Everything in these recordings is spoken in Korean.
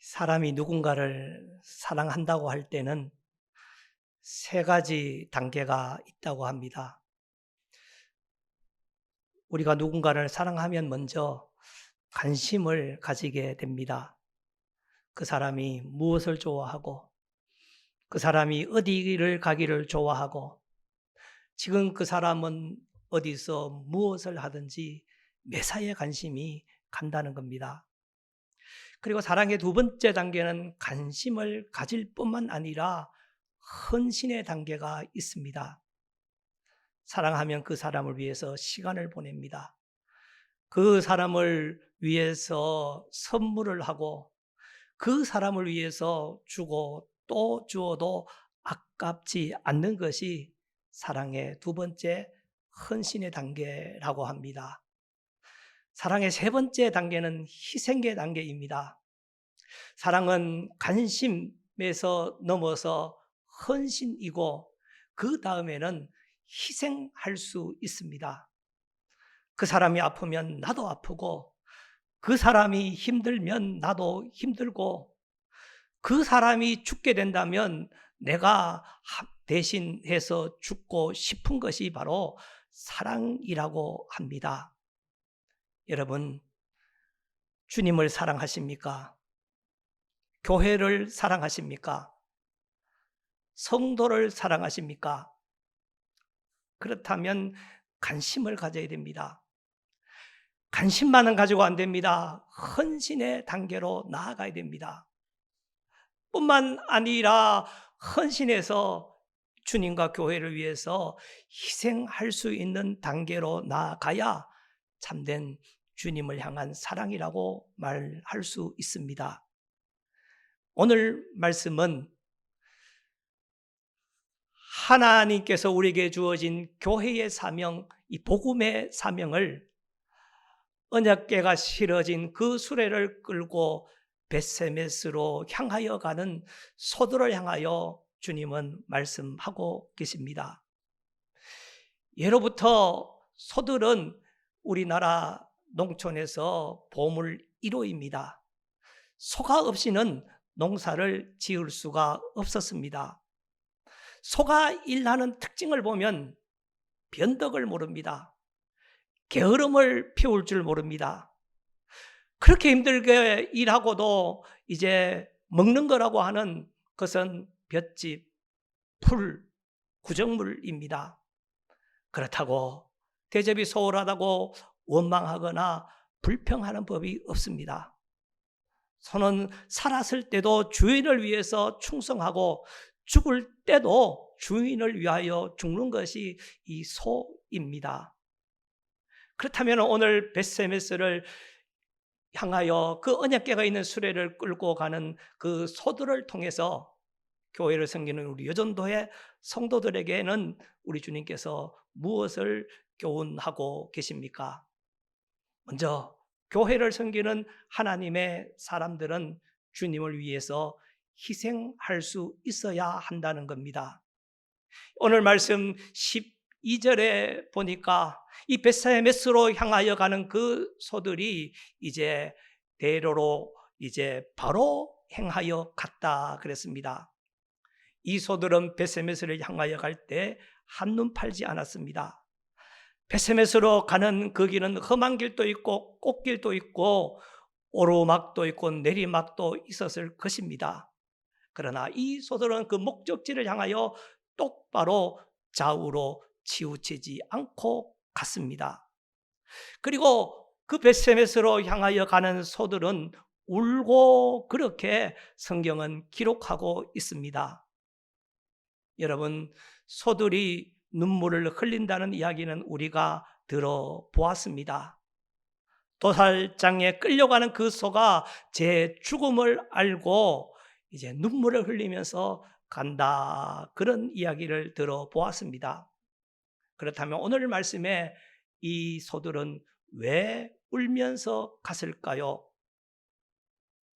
사람이 누군가를 사랑한다고 할 때는 세 가지 단계가 있다고 합니다. 우리가 누군가를 사랑하면 먼저 관심을 가지게 됩니다. 그 사람이 무엇을 좋아하고, 그 사람이 어디를 가기를 좋아하고, 지금 그 사람은 어디서 무엇을 하든지 매사에 관심이 간다는 겁니다. 그리고 사랑의 두 번째 단계는 관심을 가질 뿐만 아니라 헌신의 단계가 있습니다. 사랑하면 그 사람을 위해서 시간을 보냅니다. 그 사람을 위해서 선물을 하고, 그 사람을 위해서 주고 또 주어도 아깝지 않는 것이 사랑의 두 번째 헌신의 단계라고 합니다. 사랑의 세 번째 단계는 희생의 단계입니다. 사랑은 관심에서 넘어서 헌신이고, 그 다음에는 희생할 수 있습니다. 그 사람이 아프면 나도 아프고, 그 사람이 힘들면 나도 힘들고, 그 사람이 죽게 된다면 내가 대신해서 죽고 싶은 것이 바로 사랑이라고 합니다. 여러분, 주님을 사랑하십니까? 교회를 사랑하십니까? 성도를 사랑하십니까? 그렇다면 관심을 가져야 됩니다. 관심만은 가지고 안 됩니다. 헌신의 단계로 나아가야 됩니다. 뿐만 아니라 헌신해서 주님과 교회를 위해서 희생할 수 있는 단계로 나아가야 참된 주님을 향한 사랑이라고 말할 수 있습니다. 오늘 말씀은 하나님께서 우리에게 주어진 교회의 사명, 이 복음의 사명을 언약궤가 실어진 그 수레를 끌고 벳세메스로 향하여 가는 소들을 향하여 주님은 말씀하고 계십니다. 예로부터 소들은 우리나라 농촌에서 보물 1호입니다. 소가 없이는 농사를 지을 수가 없었습니다. 소가 일하는 특징을 보면 변덕을 모릅니다. 게으름을 피울 줄 모릅니다. 그렇게 힘들게 일하고도 이제 먹는 거라고 하는 것은 볏짚, 풀, 구정물입니다. 그렇다고 대접이 소홀하다고 원망하거나 불평하는 법이 없습니다. 소는 살았을 때도 주인을 위해서 충성하고 죽을 때도 주인을 위하여 죽는 것이 이 소입니다. 그렇다면 오늘 벳세메스를 향하여 그 언약궤가 있는 수레를 끌고 가는 그 소들을 통해서 교회를 섬기는 우리 여전도의 성도들에게는 우리 주님께서 무엇을 교훈하고 계십니까? 먼저 교회를 섬기는 하나님의 사람들은 주님을 위해서 희생할 수 있어야 한다는 겁니다. 오늘 말씀 12절에 보니까 이 벳세메스로 향하여 가는 그 소들이 이제 대로로 이제 바로 행하여 갔다 그랬습니다. 이 소들은 벳세메스를 향하여 갈 때 한눈 팔지 않았습니다. 벳세메스로 가는 그 길은 험한 길도 있고 꽃길도 있고 오르막도 있고 내리막도 있었을 것입니다. 그러나 이 소들은 그 목적지를 향하여 똑바로 좌우로 치우치지 않고 갔습니다. 그리고 그 벳세메스로 향하여 가는 소들은 울고 그렇게 성경은 기록하고 있습니다. 여러분, 소들이 눈물을 흘린다는 이야기는 우리가 들어보았습니다. 도살장에 끌려가는 그 소가 제 죽음을 알고 이제 눈물을 흘리면서 간다, 그런 이야기를 들어보았습니다. 그렇다면 오늘 말씀에 이 소들은 왜 울면서 갔을까요?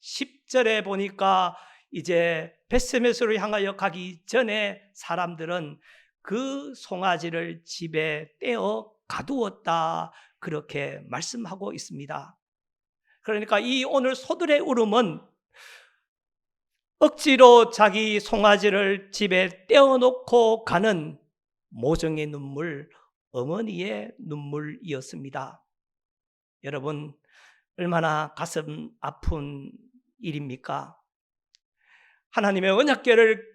10절에 보니까 이제 벳세메스로 향하여 가기 전에 사람들은 그 송아지를 집에 떼어 가두었다, 그렇게 말씀하고 있습니다. 그러니까 이 오늘 소들의 울음은 억지로 자기 송아지를 집에 떼어놓고 가는 모정의 눈물, 어머니의 눈물이었습니다. 여러분, 얼마나 가슴 아픈 일입니까? 하나님의 언약궤를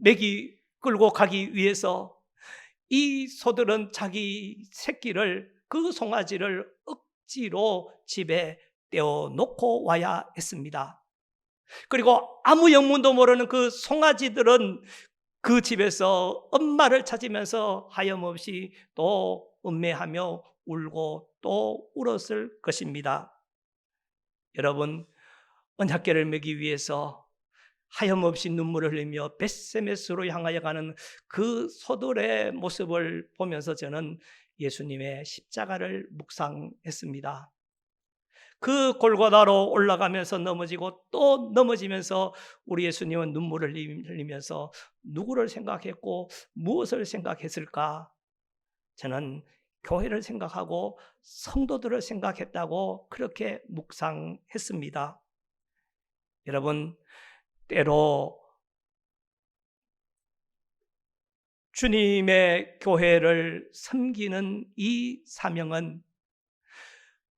매기 끌고 가기 위해서 이 소들은 자기 새끼를, 그 송아지를 억지로 집에 떼어놓고 와야 했습니다. 그리고 아무 영문도 모르는 그 송아지들은 그 집에서 엄마를 찾으면서 하염없이 또 음매하며 울고 또 울었을 것입니다. 여러분, 언약궤를 매기 위해서 하염없이 눈물을 흘리며 벳세메스로 향하여 가는 그 소들의 모습을 보면서 저는 예수님의 십자가를 묵상했습니다. 그 골고다로 올라가면서 넘어지고 또 넘어지면서 우리 예수님은 눈물을 흘리면서 누구를 생각했고 무엇을 생각했을까? 저는 교회를 생각하고 성도들을 생각했다고 그렇게 묵상했습니다. 여러분, 때로 주님의 교회를 섬기는 이 사명은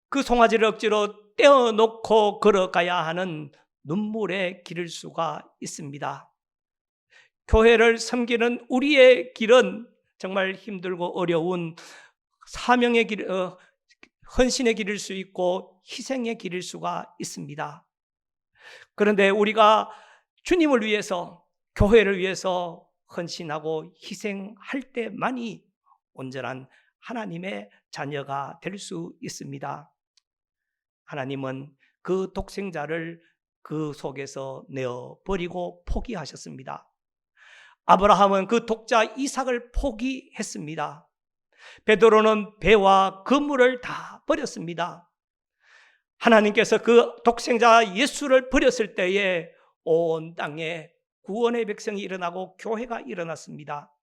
그 송아지를 억지로 떼어놓고 걸어가야 하는 눈물의 길일 수가 있습니다. 교회를 섬기는 우리의 길은 정말 힘들고 어려운 사명의 길, 헌신의 길일 수 있고 희생의 길일 수가 있습니다. 그런데 우리가 주님을 위해서, 교회를 위해서 헌신하고 희생할 때만이 온전한 하나님의 자녀가 될 수 있습니다. 하나님은 그 독생자를 그 속에서 내어버리고 포기하셨습니다. 아브라함은 그 독자 이삭을 포기했습니다. 베드로는 배와 그물을 다 버렸습니다. 하나님께서 그 독생자 예수를 버렸을 때에 온 땅에 구원의 백성이 일어나고 교회가 일어났습니다.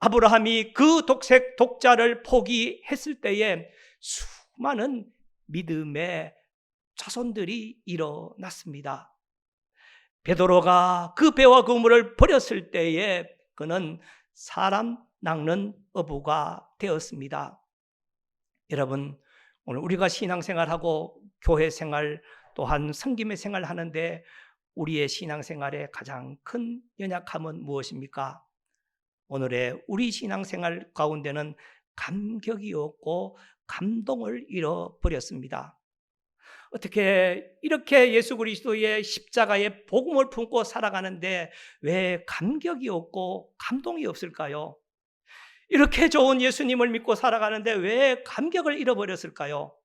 아브라함이 그 독자를 포기했을 때에 수많은 믿음의 자손들이 일어났습니다. 베드로가 그 배와 그물을 버렸을 때에 그는 사람 낚는 어부가 되었습니다. 여러분, 오늘 우리가 신앙생활하고 교회생활 또한 섬김의 생활을 하는데 우리의 신앙생활의 가장 큰 연약함은 무엇입니까? 오늘의 우리 신앙생활 가운데는 감격이 없고 감동을 잃어버렸습니다. 어떻게 이렇게 예수 그리스도의 십자가의 복음을 품고 살아가는데 왜 감격이 없고 감동이 없을까요? 이렇게 좋은 예수님을 믿고 살아가는데 왜 감격을 잃어버렸을까요?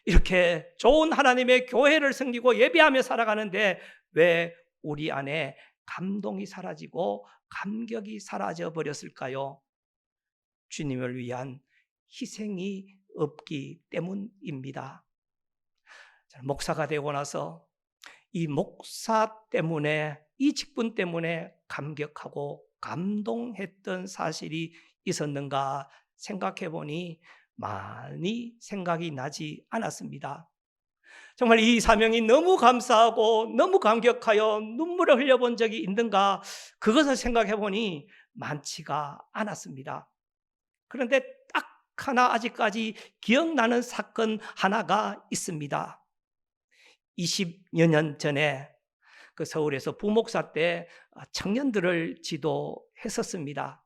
이렇게 좋은 하나님의 교회를 섬기고 예배하며 살아가는데 왜 우리 안에 감동이 사라지고 감격이 사라져 버렸을까요? 주님을 위한 희생이 없기 때문입니다. 목사가 되고 나서 이 목사 때문에, 이 직분 때문에 감격하고 감동했던 사실이 있었는가 생각해 보니 많이 생각이 나지 않았습니다. 정말 이 사명이 너무 감사하고 너무 감격하여 눈물을 흘려본 적이 있는가, 그것을 생각해 보니 많지가 않았습니다. 그런데 딱 하나 아직까지 기억나는 사건 하나가 있습니다. 20여 년 전에 그 서울에서 부목사 때 청년들을 지도했었습니다.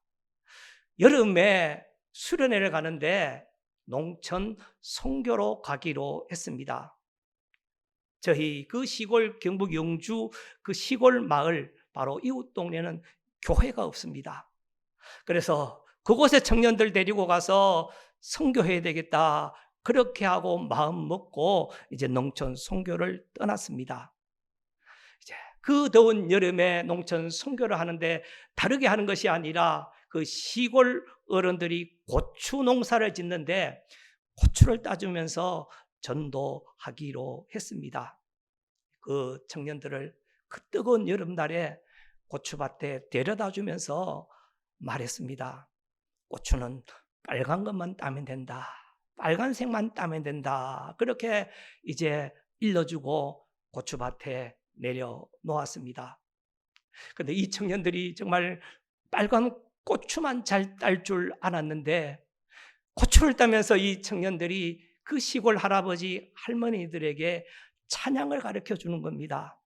여름에 수련회를 가는데 농촌 선교로 가기로 했습니다. 저희 그 시골 경북 영주 그 시골 마을 바로 이웃 동네는 교회가 없습니다. 그래서 그곳에 청년들 데리고 가서 선교해야 되겠다, 그렇게 하고 마음 먹고 이제 농촌 선교를 떠났습니다. 이제 그 더운 여름에 농촌 선교를 하는데 다르게 하는 것이 아니라 그 시골 어른들이 고추 농사를 짓는데 고추를 따주면서 전도하기로 했습니다. 그 청년들을 그 뜨거운 여름날에 고추밭에 데려다 주면서 말했습니다. 고추는 빨간 것만 따면 된다, 빨간색만 따면 된다, 그렇게 이제 일러주고 고추밭에 내려놓았습니다. 그런데 이 청년들이 정말 빨간 고추만 잘 딸 줄 알았는데, 고추를 따면서 이 청년들이 그 시골 할아버지 할머니들에게 찬양을 가르쳐 주는 겁니다.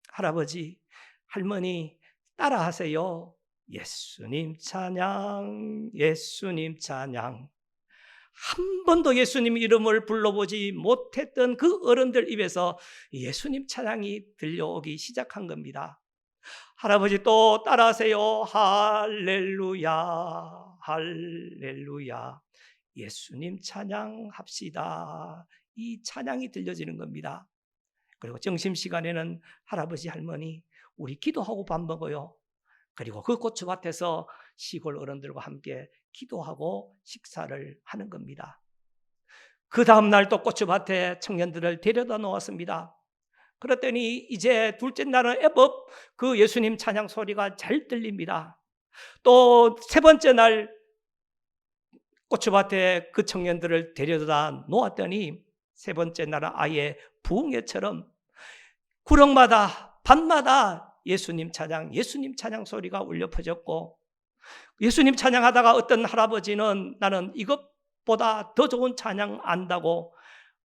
할아버지, 할머니 따라하세요. 예수님 찬양, 예수님 찬양. 한 번도 예수님 이름을 불러보지 못했던 그 어른들 입에서 예수님 찬양이 들려오기 시작한 겁니다. 할아버지 또 따라하세요. 할렐루야, 할렐루야. 예수님 찬양합시다. 이 찬양이 들려지는 겁니다. 그리고 점심시간에는 할아버지 할머니 우리 기도하고 밥 먹어요. 그리고 그 고추밭에서 시골 어른들과 함께 기도하고 식사를 하는 겁니다. 그 다음날 또 고추밭에 청년들을 데려다 놓았습니다. 그랬더니 이제 둘째 날은 애법 그 예수님 찬양 소리가 잘 들립니다. 또 세 번째 날 고추밭에 그 청년들을 데려다 놓았더니 세 번째 날은 아예 부흥회처럼 구렁마다 밤마다 예수님 찬양 소리가 울려 퍼졌고, 예수님 찬양하다가 어떤 할아버지는 나는 이것보다 더 좋은 찬양 안다고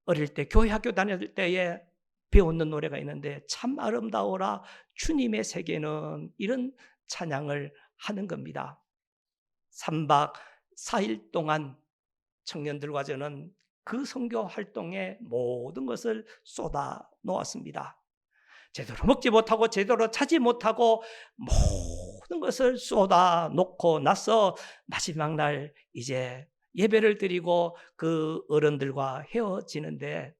어릴 때 교회 학교 다닐 때에 배웠는 노래가 있는데 참 아름다워라 주님의 세계는, 이런 찬양을 하는 겁니다. 3박 4일 동안 청년들과 저는 그 선교 활동에 모든 것을 쏟아 놓았습니다. 제대로 먹지 못하고 제대로 자지 못하고 모든 것을 쏟아 놓고 나서 마지막 날 이제 예배를 드리고 그 어른들과 헤어지는데,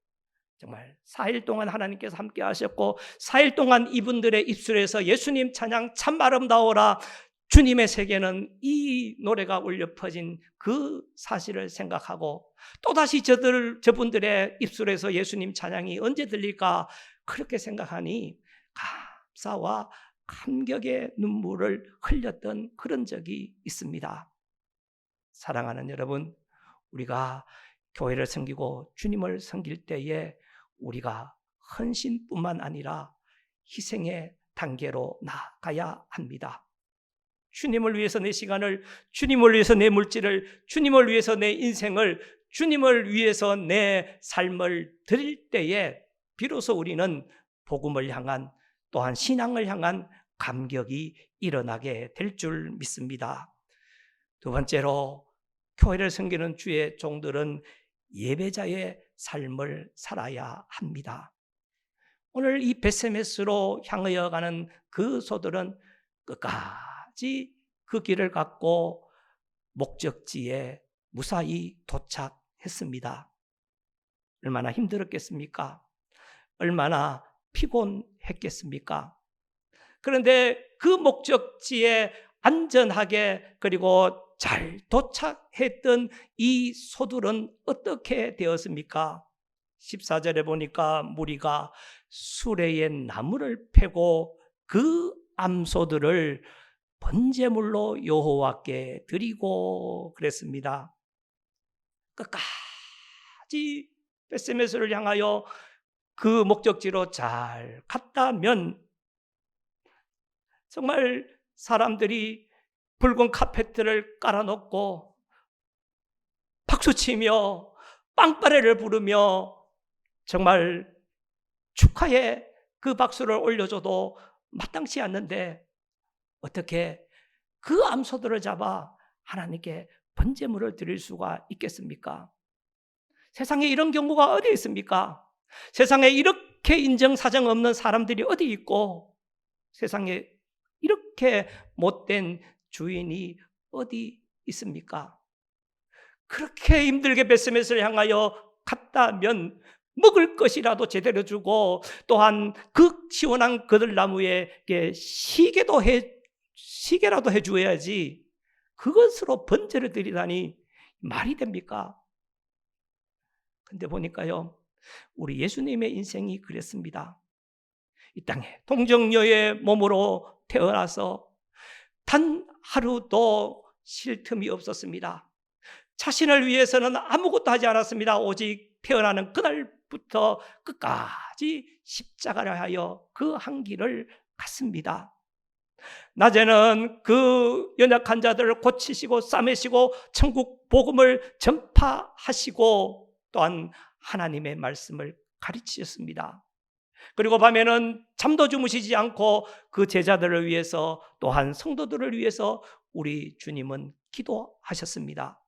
정말 4일 동안 하나님께서 함께 하셨고 4일 동안 이분들의 입술에서 예수님 찬양 참 아름다워라 주님의 세계는, 이 노래가 울려 퍼진 그 사실을 생각하고 또다시 저분들의 입술에서 예수님 찬양이 언제 들릴까 그렇게 생각하니 감사와 감격의 눈물을 흘렸던 그런 적이 있습니다. 사랑하는 여러분, 우리가 교회를 섬기고 주님을 섬길 때에 우리가 헌신뿐만 아니라 희생의 단계로 나아가야 합니다. 주님을 위해서 내 시간을, 주님을 위해서 내 물질을, 주님을 위해서 내 인생을, 주님을 위해서 내 삶을 드릴 때에 비로소 우리는 복음을 향한, 또한 신앙을 향한 감격이 일어나게 될 줄 믿습니다. 두 번째로, 교회를 섬기는 주의 종들은 예배자의 삶을 살아야 합니다. 오늘 이 벳세메스로 향하여 가는 그 소들은 끝까지 그 길을 갖고 목적지에 무사히 도착했습니다. 얼마나 힘들었겠습니까? 얼마나 피곤했겠습니까? 그런데 그 목적지에 안전하게 그리고 잘 도착했던 이 소들은 어떻게 되었습니까? 14절에 보니까 무리가 수레의 나무를 패고 그 암소들을 번제물로 여호와께 드리고 그랬습니다. 끝까지 벳세메스를 향하여 그 목적지로 잘 갔다면 정말 사람들이 붉은 카페트를 깔아놓고 박수치며 빵빠레를 부르며 정말 축하의 그 박수를 올려줘도 마땅치 않는데, 어떻게 그 암소들을 잡아 하나님께 번제물을 드릴 수가 있겠습니까? 세상에 이런 경우가 어디 있습니까? 세상에 이렇게 인정사정 없는 사람들이 어디 있고, 세상에 이렇게 못된 주인이 어디 있습니까? 그렇게 힘들게 벳세메스를 향하여 갔다면 먹을 것이라도 제대로 주고, 또한 그 시원한 그들나무에 시계라도 해주어야지 그것으로 번제를 드리다니 말이 됩니까? 근데 보니까요, 우리 예수님의 인생이 그랬습니다. 이 땅에 동정녀의 몸으로 태어나서 단 하루도 쉴 틈이 없었습니다. 자신을 위해서는 아무것도 하지 않았습니다. 오직 태어나는 그날부터 끝까지 십자가를 하여 그 한 길을 갔습니다. 낮에는 그 연약한 자들을 고치시고 싸매시고 천국 복음을 전파하시고 또한 하나님의 말씀을 가르치셨습니다. 그리고 밤에는 잠도 주무시지 않고 그 제자들을 위해서 또한 성도들을 위해서 우리 주님은 기도하셨습니다.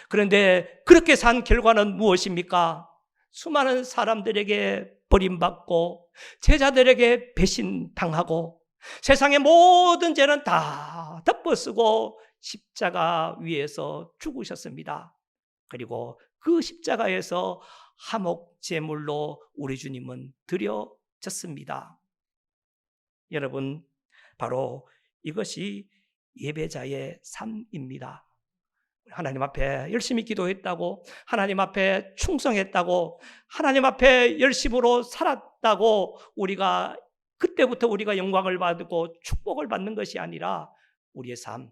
그런데 그렇게 산 결과는 무엇입니까? 수많은 사람들에게 버림받고 제자들에게 배신당하고 세상의 모든 죄는 다 덮어쓰고 십자가 위에서 죽으셨습니다. 그리고 그 십자가에서 화목 제물로 우리 주님은 드려졌습니다. 여러분, 바로 이것이 예배자의 삶입니다. 하나님 앞에 열심히 기도했다고, 하나님 앞에 충성했다고, 하나님 앞에 열심으로 살았다고 우리가 그때부터 우리가 영광을 받고 축복을 받는 것이 아니라 우리의 삶,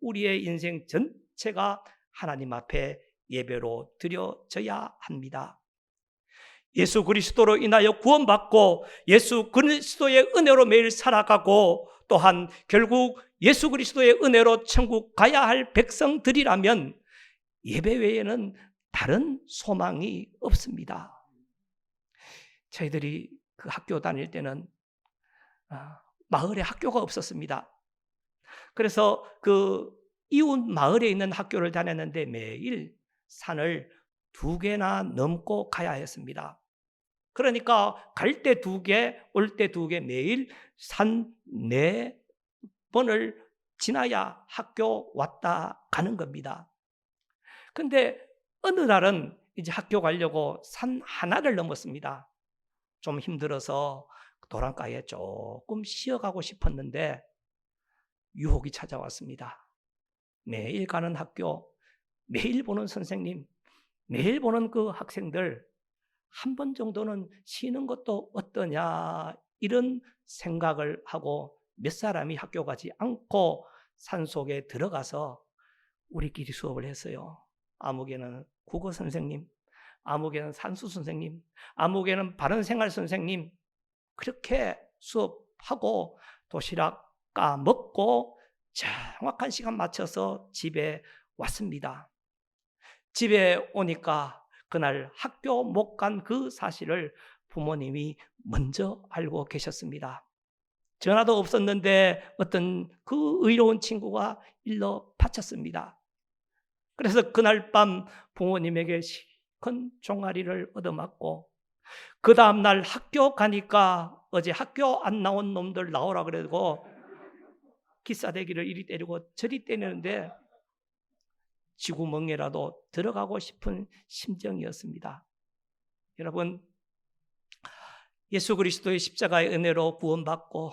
우리의 인생 전체가 하나님 앞에 예배로 드려져야 합니다. 예수 그리스도로 인하여 구원받고 예수 그리스도의 은혜로 매일 살아가고 또한 결국 예수 그리스도의 은혜로 천국 가야 할 백성들이라면 예배 외에는 다른 소망이 없습니다. 저희들이 그 학교 다닐 때는 마을에 학교가 없었습니다. 그래서 그 이웃 마을에 있는 학교를 다녔는데 매일 산을 2개나 넘고 가야 했습니다. 그러니까 갈 때 2개, 올 때 2개, 매일 산 4번을 지나야 학교 왔다 가는 겁니다. 근데 어느 날은 이제 학교 가려고 산 하나를 넘었습니다. 좀 힘들어서 도랑가에 조금 쉬어가고 싶었는데 유혹이 찾아왔습니다. 매일 가는 학교, 매일 보는 선생님, 매일 보는 그 학생들 한 번 정도는 쉬는 것도 어떠냐 이런 생각을 하고 몇 사람이 학교 가지 않고 산속에 들어가서 우리끼리 수업을 했어요. 아무개는 국어 선생님, 아무개는 산수 선생님, 아무개는 바른생활 선생님, 그렇게 수업하고 도시락 까먹고 정확한 시간 맞춰서 집에 왔습니다. 집에 오니까 그날 학교 못 간 그 사실을 부모님이 먼저 알고 계셨습니다. 전화도 없었는데 어떤 그 의로운 친구가 일러 바쳤습니다. 그래서 그날 밤 부모님에게 큰 종아리를 얻어맞고 그 다음날 학교 가니까 어제 학교 안 나온 놈들 나오라 그러고 기싸대기를 이리 때리고 저리 때리는데 쥐구멍에라도 들어가고 싶은 심정이었습니다. 여러분, 예수 그리스도의 십자가의 은혜로 구원받고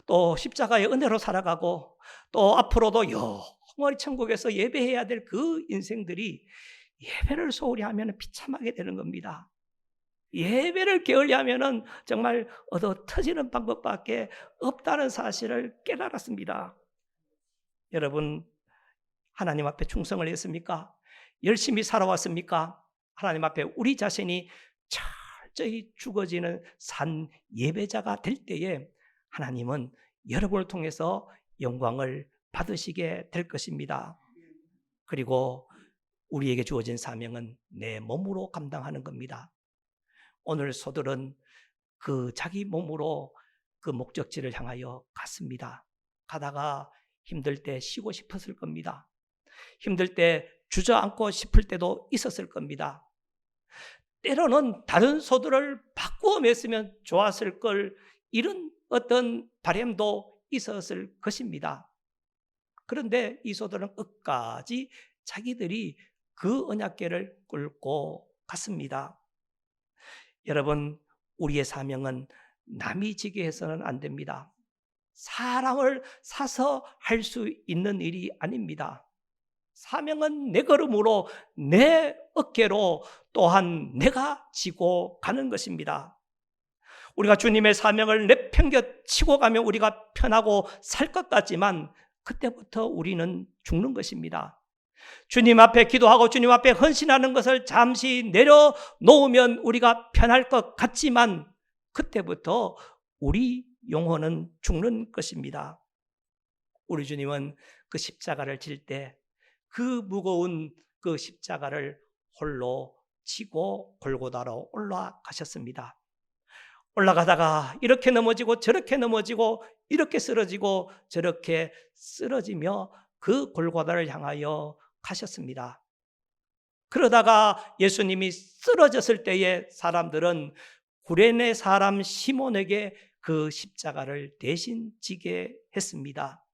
또 십자가의 은혜로 살아가고 또 앞으로도 영원히 천국에서 예배해야 될 그 인생들이 예배를 소홀히 하면 비참하게 되는 겁니다. 예배를 게을리 하면 정말 얻어 터지는 방법밖에 없다는 사실을 깨달았습니다. 여러분, 하나님 앞에 충성을 했습니까? 열심히 살아왔습니까? 하나님 앞에 우리 자신이 철저히 죽어지는 산 예배자가 될 때에 하나님은 여러분을 통해서 영광을 받으시게 될 것입니다. 그리고 우리에게 주어진 사명은 내 몸으로 감당하는 겁니다. 오늘 소들은 그 자기 몸으로 그 목적지를 향하여 갔습니다. 가다가 힘들 때 쉬고 싶었을 겁니다. 힘들 때 주저앉고 싶을 때도 있었을 겁니다. 때로는 다른 소들을 바꾸어 맸으면 좋았을 걸 이런 어떤 바람도 있었을 것입니다. 그런데 이 소들은 끝까지 자기들이 그 언약궤를 끌고 갔습니다. 여러분, 우리의 사명은 남이 지게 해서는 안 됩니다. 사람을 사서 할 수 있는 일이 아닙니다. 사명은 내 걸음으로 내 어깨로 또한 내가 지고 가는 것입니다. 우리가 주님의 사명을 내팽겨치고 가면 우리가 편하고 살 것 같지만 그때부터 우리는 죽는 것입니다. 주님 앞에 기도하고 주님 앞에 헌신하는 것을 잠시 내려놓으면 우리가 편할 것 같지만 그때부터 우리 영혼은 죽는 것입니다. 우리 주님은 그 십자가를 질 때 그 무거운 그 십자가를 홀로 지고 골고다로 올라가셨습니다. 올라가다가 이렇게 넘어지고 저렇게 넘어지고 이렇게 쓰러지고 저렇게 쓰러지며 그 골고다를 향하여 가셨습니다. 그러다가 예수님이 쓰러졌을 때에 사람들은 구레네 사람 시몬에게 그 십자가를 대신 지게 했습니다.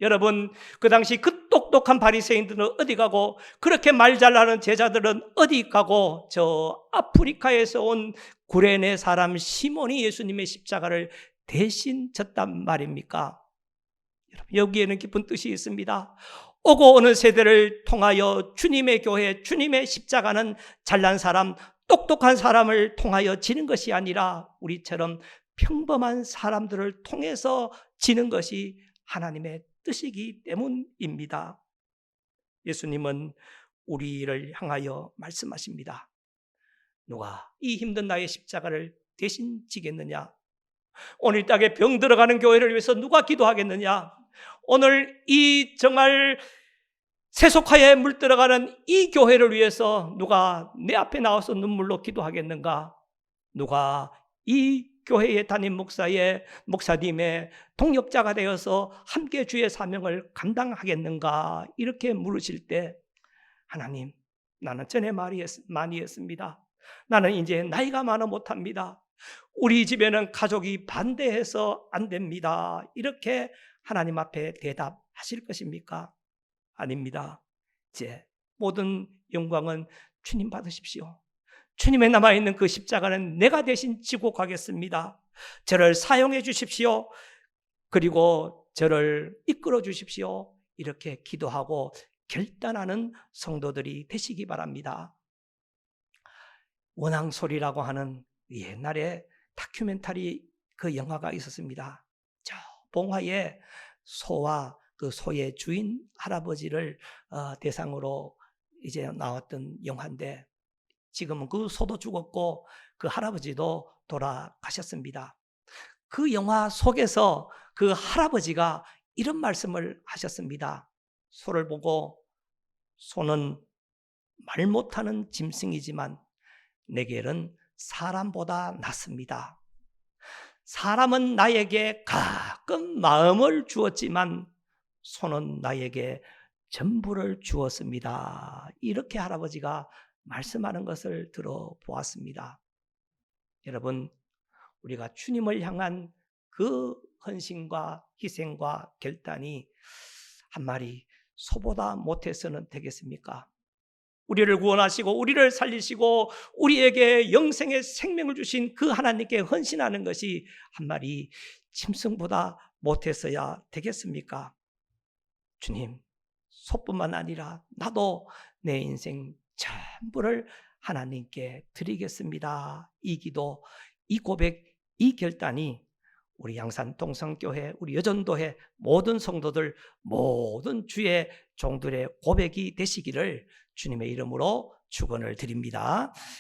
여러분, 그 당시 그 똑똑한 바리새인들은 어디 가고 그렇게 말 잘하는 제자들은 어디 가고 저 아프리카에서 온 구레네 사람 시몬이 예수님의 십자가를 대신 졌단 말입니까? 여기에는 깊은 뜻이 있습니다. 오고 오는 세대를 통하여 주님의 교회, 주님의 십자가는 잘난 사람, 똑똑한 사람을 통하여 지는 것이 아니라 우리처럼 평범한 사람들을 통해서 지는 것이 하나님의 뜻이기 때문입니다. 예수님은 우리를 향하여 말씀하십니다. 누가 이 힘든 나의 십자가를 대신 지겠느냐? 오늘 땅에 병 들어가는 교회를 위해서 누가 기도하겠느냐? 오늘 이 정말 세속화에 물들어가는 이 교회를 위해서 누가 내 앞에 나와서 눈물로 기도하겠는가? 누가 이 교회의 담임 목사님의 동역자가 되어서 함께 주의 사명을 감당하겠는가? 이렇게 물으실 때 하나님, 나는 전에 많이 했습니다. 나는 이제 나이가 많아 못합니다. 우리 집에는 가족이 반대해서 안 됩니다. 이렇게 하나님 앞에 대답하실 것입니까? 아닙니다. 이제 모든 영광은 주님 받으십시오. 주님의 남아있는 그 십자가는 내가 대신 지고 가겠습니다. 저를 사용해 주십시오. 그리고 저를 이끌어 주십시오. 이렇게 기도하고 결단하는 성도들이 되시기 바랍니다. 원앙소리라고 하는 옛날에 다큐멘터리 그 영화가 있었습니다. 저 봉화에 소와 그 소의 주인 할아버지를 대상으로 이제 나왔던 영화인데 지금은 그 소도 죽었고 그 할아버지도 돌아가셨습니다. 그 영화 속에서 그 할아버지가 이런 말씀을 하셨습니다. 소를 보고 소는 말 못하는 짐승이지만 내게는 사람보다 낫습니다. 사람은 나에게 가끔 마음을 주었지만 소는 나에게 전부를 주었습니다. 이렇게 할아버지가 말씀하는 것을 들어보았습니다. 여러분, 우리가 주님을 향한 그 헌신과 희생과 결단이 한 마리 소보다 못해서는 되겠습니까? 우리를 구원하시고 우리를 살리시고 우리에게 영생의 생명을 주신 그 하나님께 헌신하는 것이 한 마리 짐승보다 못해서야 되겠습니까? 주님, 소뿐만 아니라 나도 내 인생 전부를 하나님께 드리겠습니다. 이 기도, 이 고백, 이 결단이 우리 양산 동성교회, 우리 여전도회 모든 성도들, 모든 주의 종들의 고백이 되시기를 주님의 이름으로 축원을 드립니다.